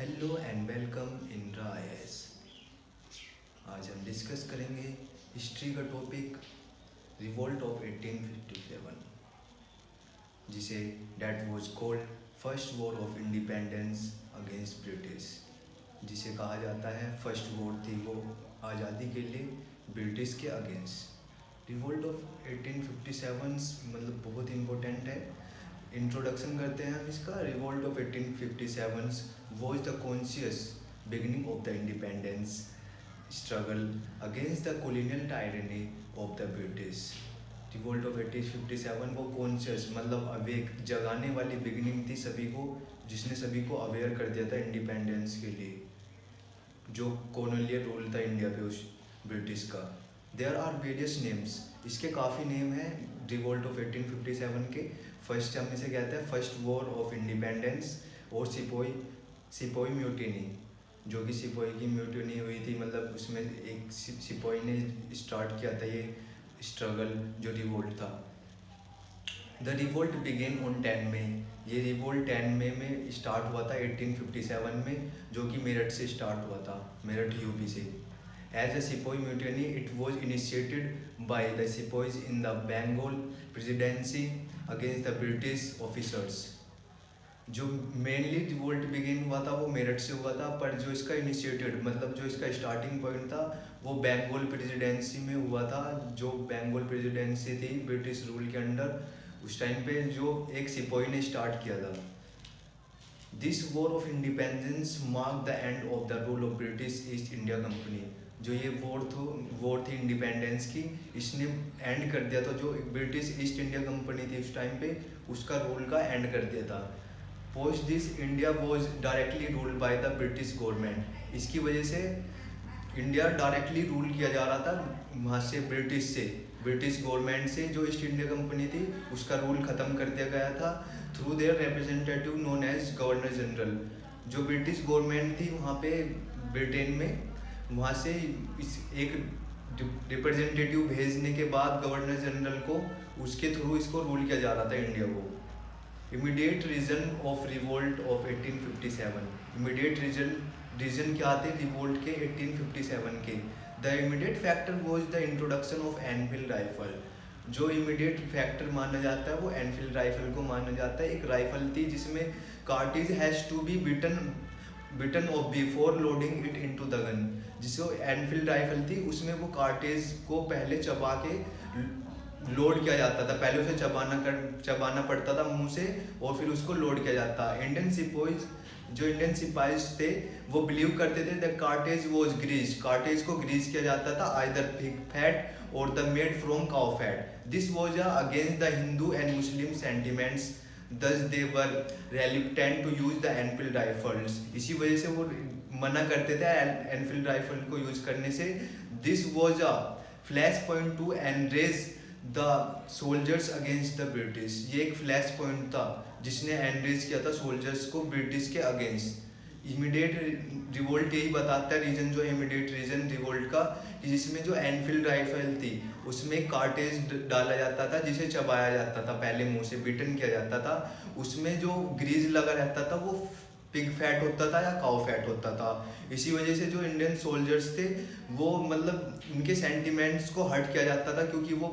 Hello and welcome Indira IAS. आज हम discuss करेंगे हिस्ट्री का टॉपिक रिवोल्ट ऑफ 1857, जिसे that was called first war of independence against British. जिसे कहा जाता है फर्स्ट वॉर थी वो आज़ादी के लिए ब्रिटिश के अगेंस्ट। रिवोल्ट ऑफ 1857 मतलब बहुत इम्पोर्टेंट है। इंट्रोडक्शन करते हैं हम इसका। Revolt of 1857 was the conscious beginning of the independence struggle against the colonial tyranny of the British। Revolt of 1857 वो कॉन्शियस मतलब अवेक जगाने वाली बिगिनिंग थी सभी को, जिसने सभी को अवेयर कर दिया था इंडिपेंडेंस के लिए, जो कॉलोनियल रूल था इंडिया पे उस ब्रिटिश का। देयर आर वेरियस नेम्स, इसके काफ़ी नेम हैं रिवोल्ट ऑफ 1857 के। फर्स्ट हम इसे कहते हैं फर्स्ट वॉर ऑफ इंडिपेंडेंस और सिपोई म्यूटिनी, जो कि सिपोई की म्यूटिनी हुई थी। मतलब उसमें एक सिपोई ने स्टार्ट किया था ये स्ट्रगल जो रिवोल्ट था। द रिवोल्ट बिगेन ऑन 10 मई। ये रिवोल्ट 10 मई में स्टार्ट हुआ था 1857 में, जो कि मेरठ से स्टार्ट हुआ था, मेरठ यूपी से। As a sepoy mutiny it was initiated by the sepoys in the Bengal presidency against the British officers. जो मेनली रिवोल्ट बिगिन हुआ था वो मेरठ से हुआ था, पर जो इसका इनिशिएटेड मतलब जो इसका स्टार्टिंग पॉइंट था वो बंगाल प्रेसिडेंसी में हुआ था। जो बंगाल प्रेसिडेंसी थी ब्रिटिश रूल के अंडर, उस टाइम पे जो एक सिपोई ने स्टार्ट किया था। This war of independence mark the end of the rule of British east India company. जो ये वॉर थी इंडिपेंडेंस की, इसने एंड कर दिया था जो ब्रिटिश ईस्ट इंडिया कंपनी थी उस टाइम पे, उसका रूल का एंड कर दिया था। Post this India was directly ruled by the British government. इसकी वजह से इंडिया डायरेक्टली रूल किया जा रहा था वहाँ से, ब्रिटिश गवर्नमेंट से। जो ईस्ट इंडिया कंपनी थी उसका रूल ख़त्म कर दिया गया था through their representative known as governor general. जो ब्रिटिश गवर्नमेंट थी वहाँ पे ब्रिटेन में, वहाँ से एक रिप्रेजेंटेटिव भेजने के बाद गवर्नर जनरल को, उसके थ्रू इसको रूल किया जा रहा था इंडिया को। Immediate reason of revolt of 1857। Immediate reason क्या थे रिवोल्ट के 1857 के? The immediate factor was the introduction of Enfield rifle. जो इमीडिएट फैक्टर माना जाता है वो एनफील्ड राइफल को माना जाता है। एक राइफल थी जिसमें cartridge has to be bitten off before loading it into the gun. जिसको एनफील्ड राइफल थी उसमें वो कार्टेज को पहले चबा के लोड किया जाता था। पहले उसे चबाना पड़ता था मुंह से और फिर उसको लोड किया जाता। इंडियन सिपाहीज थे वो बिलीव करते थे the cartridge was grease. Cartridge को ग्रीज किया जाता था आइदर पिग फैट और the made from cow fat. This was against the Hindu and Muslim sentiments, thus they were reluctant to use the Enfield rifles। इसी वजह से वो मना करते थे एनफील्ड राइफल को यूज करने से। This was a flash point two enrage the soldiers against the British. ये एक फ्लैश पॉइंट था जिसने एनरेज किया था सोल्जर्स को ब्रिटिश के अगेंस्ट। इमीडिएट रिवोल्ट यही बताता है रीजन, जो इमीडिएट रीजन रिवोल्ट का, कि जिसमें जो एनफील्ड राइफल थी उसमें कार्टेज डाला जाता था जिसे चबाया जाता था, पहले मुंह से बिटन किया जाता था। उसमें जो ग्रीज लगा रहता था वो पिग फैट होता था या काउ फैट होता था। इसी वजह से जो इंडियन सोल्जर्स थे वो मतलब उनके सेंटिमेंट्स को हर्ट किया जाता था, क्योंकि वो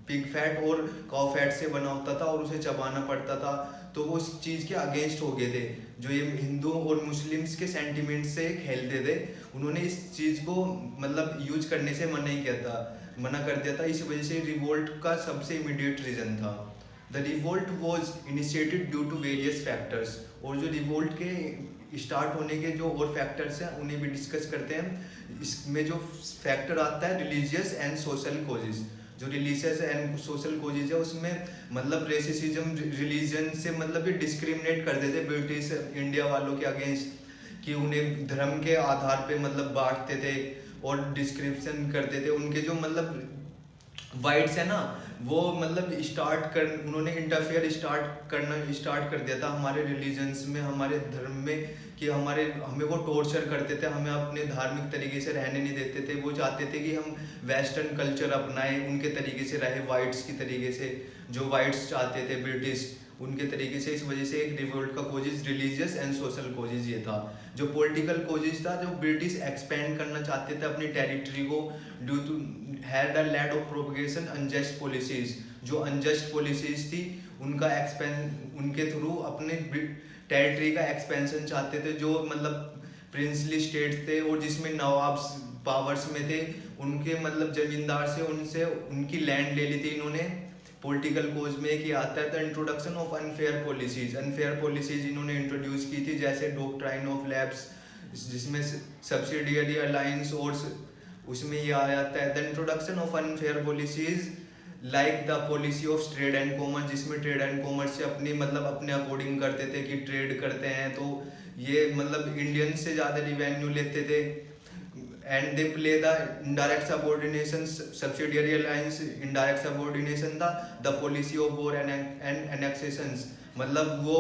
पिग फैट और काउ फैट से बना होता था और उसे चबाना पड़ता था। तो वो उस चीज़ के अगेंस्ट हो गए थे। जो ये हिंदू और मुस्लिम्स के सेंटिमेंट से खेलते थे, उन्होंने इस चीज़ को मतलब यूज करने से मना कर दिया था। इस वजह से रिवोल्ट का सबसे इमीडिएट रीजन था। The revolt was initiated due to various factors. और जो रिवोल्ट के स्टार्ट होने के जो और फैक्टर्स हैं उन्हें भी डिस्कस करते हैं। इसमें जो फैक्टर आता है रिलीजियस एंड सोशल कोजेज। जो रिलीजियस एंड सोशल कोजेज है उसमें मतलब रेसिज्म रिलीजन से मतलब ये डिस्क्रिमिनेट कर देते ब्रिटिश इंडिया वालों के अगेंस्ट, कि उन्हें धर्म के आधार पे मतलब बांटते थे और डिस्क्रिप्शन करते थे। उनके जो मतलब वाइट्स है ना, वो मतलब उन्होंने इंटरफेयर स्टार्ट कर दिया था हमारे रिलीजन्स में, हमारे धर्म में, कि हमें वो टॉर्चर करते थे, हमें अपने धार्मिक तरीके से रहने नहीं देते थे। वो चाहते थे कि हम वेस्टर्न कल्चर अपनाएं, उनके तरीके से रहे, वाइट्स की तरीके से, जो वाइट्स चाहते थे ब्रिटिश। उनके तरीके से। इस वजह से एक रिवोल्ट का causes religious and social causes ये था। जो पॉलिटिकल कोजेज था, जो ब्रिटिश एक्सपेंड करना चाहते थे अपनी टेरिटरी को, due to had a lad of propagation unjust policies. जो अनजस्ट पॉलिसीज थी उनका उनके थ्रू अपने टेरिटरी का एक्सपेंशन चाहते थे। जो मतलब प्रिंसली स्टेट्स थे और जिसमें नवाब पावर्स में थे, उनके मतलब जमींदार से उनसे उनकी लैंड ले ली थी इन्होंने। पॉलिटिकल कोज में एक आता है the introduction of unfair policies. Unfair policies इन्होंने इंट्रोड्यूस की थी, जैसे डॉक्ट्राइन ऑफ लैप्स, जिसमें सब्सिडियरी अलायंस, और उसमें ये आ जाता है the introduction of unfair policies like the policy of trade and commerce, जिसमें ट्रेड एंड कॉमर्स से अपने अकॉर्डिंग करते थे कि ट्रेड करते हैं तो ये मतलब इंडियन से ज़्यादा रिवेन्यू लेते थे। And they play the indirect subordination, subsidiary alliance indirect subordination था the policy of war and annexations. मतलब वो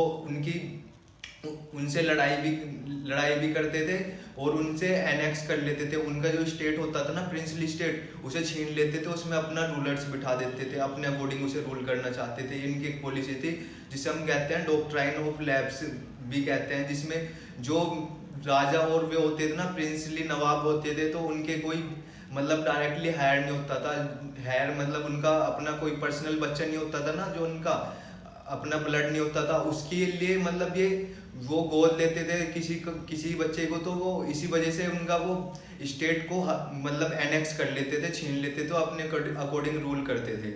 उनसे लड़ाई भी करते थे और उनसे एनेक्स कर लेते थे। उनका जो स्टेट होता था ना, प्रिंसली स्टेट, उसे छीन लेते थे, उसमें अपना रूलर्स बिठा देते थे, अपने अकॉर्डिंग उसे रूल करना चाहते थे। इनकी एक पॉलिसी थी जिसे हम कहते हैं डॉक्ट्राइन ऑफ लैप्स भी कहते हैं, जिसमें जो राजा और वे होते थे ना, प्रिंसली नवाब होते थे, तो उनके कोई मतलब डायरेक्टली हायर नहीं होता था। हायर मतलब उनका अपना कोई पर्सनल बच्चा नहीं होता था ना, जो उनका अपना ब्लड नहीं होता था, उसके लिए मतलब ये वो गोद लेते थे किसी बच्चे को, तो वो इसी वजह से उनका वो स्टेट को मतलब एनेक्स कर लेते थे, छीन लेते थे, अपने अकॉर्डिंग रूल करते थे।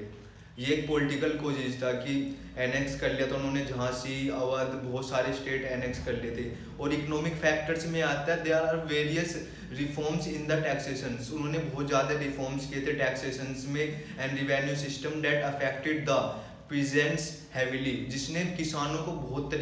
ये एक पॉलिटिकल कोजेज था कि एनेक्स कर लिया तो उन्होंने झांसी, अवध, बहुत सारे स्टेट एनेक्स कर लिए थे। और इकोनॉमिक फैक्टर्स में आता है there are various reforms in the taxations. उन्होंने बहुत ज़्यादा रिफॉर्म्स किए थे टैक्सेशंस में and revenue system that affected the peasants heavily, जिसने किसानों को बहुत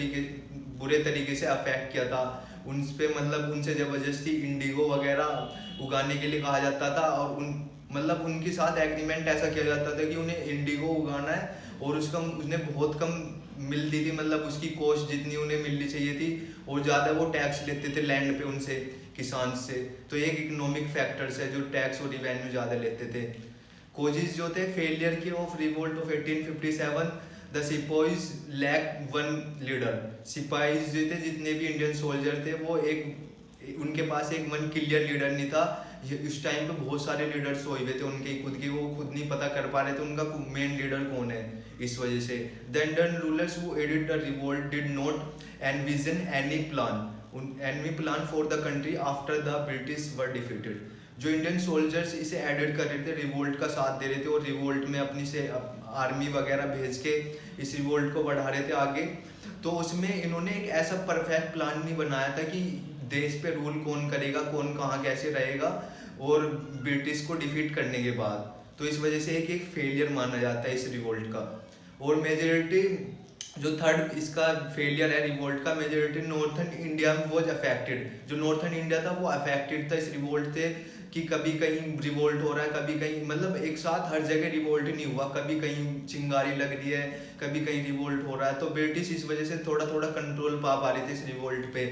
बुरे तरीके से अफेक्ट किया था। उन पे मतलब उनसे ज़बरदस्ती इंडिगो वगैरह उगाने के लिए कहा जाता था, और मतलब उनके साथ एग्रीमेंट ऐसा किया जाता था कि उन्हें इंडिगो उगाना है और उन्हें बहुत कम मिलती थी, मतलब उसकी कॉस्ट जितनी उन्हें मिलनी चाहिए थी, और ज़्यादा वो टैक्स लेते थे लैंड पे उनसे, किसान से। तो एक इकोनॉमिक फैक्टर्स है जो टैक्स और रिवेन्यू ज़्यादा लेते थे। कोजेज जो थे फेलियर के ऑफ रिवोल्ट ऑफ 1857, द सिपाहीज लैक वन लीडर। सिपाहीज जो थे, जितने भी इंडियन सोल्जर थे, वो उनके पास एक वन क्लियर लीडर नहीं था। उस टाइम पे बहुत सारे लीडर्स हुए थे उनके खुद के, वो खुद नहीं पता कर पा रहे थे उनका मेन लीडर कौन है। इस वजह से the Indian rulers who aided the revolt did not envision any plan for the country after the British were defeated. जो इंडियन सोल्जर्स इसे एडेड कर रहे थे, रिवोल्ट का साथ दे रहे थे और रिवोल्ट में अपनी से आर्मी वगैरह भेज के इस रिवोल्ट को बढ़ा रहे थे आगे, तो उसमें इन्होंने एक ऐसा परफेक्ट प्लान नहीं बनाया था कि देश पे रूल कौन करेगा, कौन कहाँ कैसे रहेगा, और ब्रिटिश को डिफीट करने के बाद। तो इस वजह से एक फेलियर माना जाता है इस रिवोल्ट का। और मेजॉरिटी जो थर्ड इसका फेलियर है रिवोल्ट का, मेजॉरिटी नॉर्थन इंडिया में वॉज अफेक्टेड। जो नॉर्थन इंडिया था वो अफेक्टेड था इस रिवोल्ट से, कि कभी कहीं रिवोल्ट हो रहा है, कभी कहीं, मतलब एक साथ हर जगह रिवोल्ट नहीं हुआ, कभी कहीं चिंगारी लग रही है, कभी कहीं रिवोल्ट हो रहा है। तो ब्रिटिश इस वजह से थोड़ा थोड़ा कंट्रोल पा रहे थे इस रिवोल्ट पे।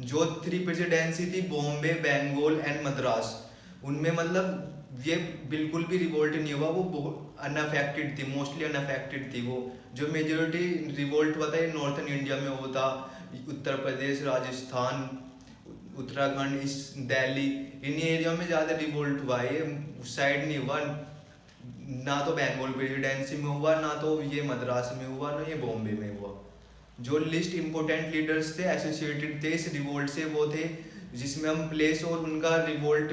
जो 3 प्रेसिडेंसी थी, बॉम्बे, बंगाल एंड मद्रास, उनमें मतलब ये बिल्कुल भी रिवोल्ट नहीं हुआ, वो अनअफेक्टेड थी, मोस्टली अनअफेक्टेड थी वो। जो मेजोरिटी रिवोल्ट हुआ था ये नॉर्थन इंडिया में हुआ था, उत्तर प्रदेश, राजस्थान, उत्तराखंड, इस दिल्ली, इन एरिया में ज़्यादा रिवोल्ट हुआ है। ये उस साइड नहीं हुआ, ना तो बंगाल प्रेसिडेंसी में हुआ, ना तो ये मद्रास में हुआ, ना ये बॉम्बे में हुआ। जो लिस्ट इम्पोर्टेंट लीडर्स थे एसोसिएटेड थे इस रिवोल्ट से, वो थे, जिसमें हम प्लेस और उनका रिवोल्ट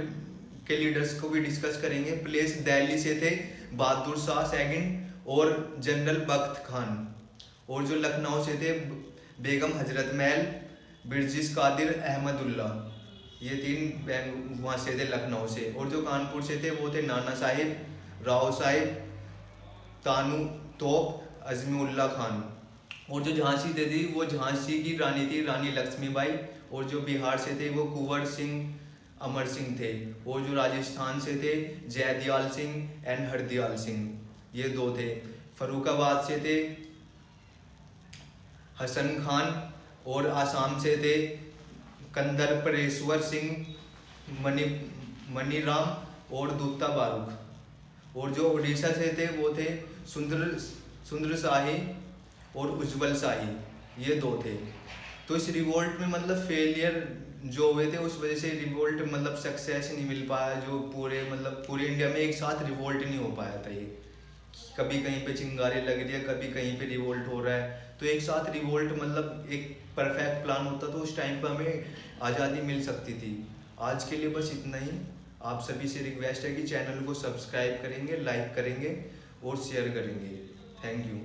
के लीडर्स को भी डिस्कस करेंगे। प्लेस दिल्ली से थे बहादुर शाह सेकंड और जनरल बख्त खान, और जो लखनऊ से थे बेगम हजरत महल, बिरजिस कादिर, अहमदुल्ला, ये 3 वहाँ से थे लखनऊ से। और जो कानपुर से थे वो थे नाना साहिब, राव साहिब, तानू तोप, अजमीउल्ला खान। और जो झांसी से थी वो झांसी की रानी थी, रानी लक्ष्मीबाई। और जो बिहार से थे वो कुंवर सिंह, अमर सिंह थे। और जो राजस्थान से थे जयदयाल सिंह एंड हरदयाल सिंह, ये 2 थे। फरुखाबाद से थे हसन खान, और आसाम से थे कंदर परेश्वर सिंह, मनीराम और दुत्ता बारूक। और जो उड़ीसा से थे वो थे सुंदर शाही और उज्जवल शाही, ये 2 थे। तो इस रिवोल्ट में मतलब फेलियर जो हुए थे उस वजह से रिवोल्ट मतलब सक्सेस नहीं मिल पाया, जो पूरे इंडिया में एक साथ रिवोल्ट नहीं हो पाया था ये। कभी कहीं पे चिंगारी लग रही है, कभी कहीं पे रिवोल्ट हो रहा है, तो एक साथ रिवोल्ट मतलब एक परफेक्ट प्लान होता तो उस टाइम पर हमें आज़ादी मिल सकती थी। आज के लिए बस इतना ही। आप सभी से रिक्वेस्ट है कि चैनल को सब्सक्राइब करेंगे, लाइक करेंगे और शेयर करेंगे। Thank you.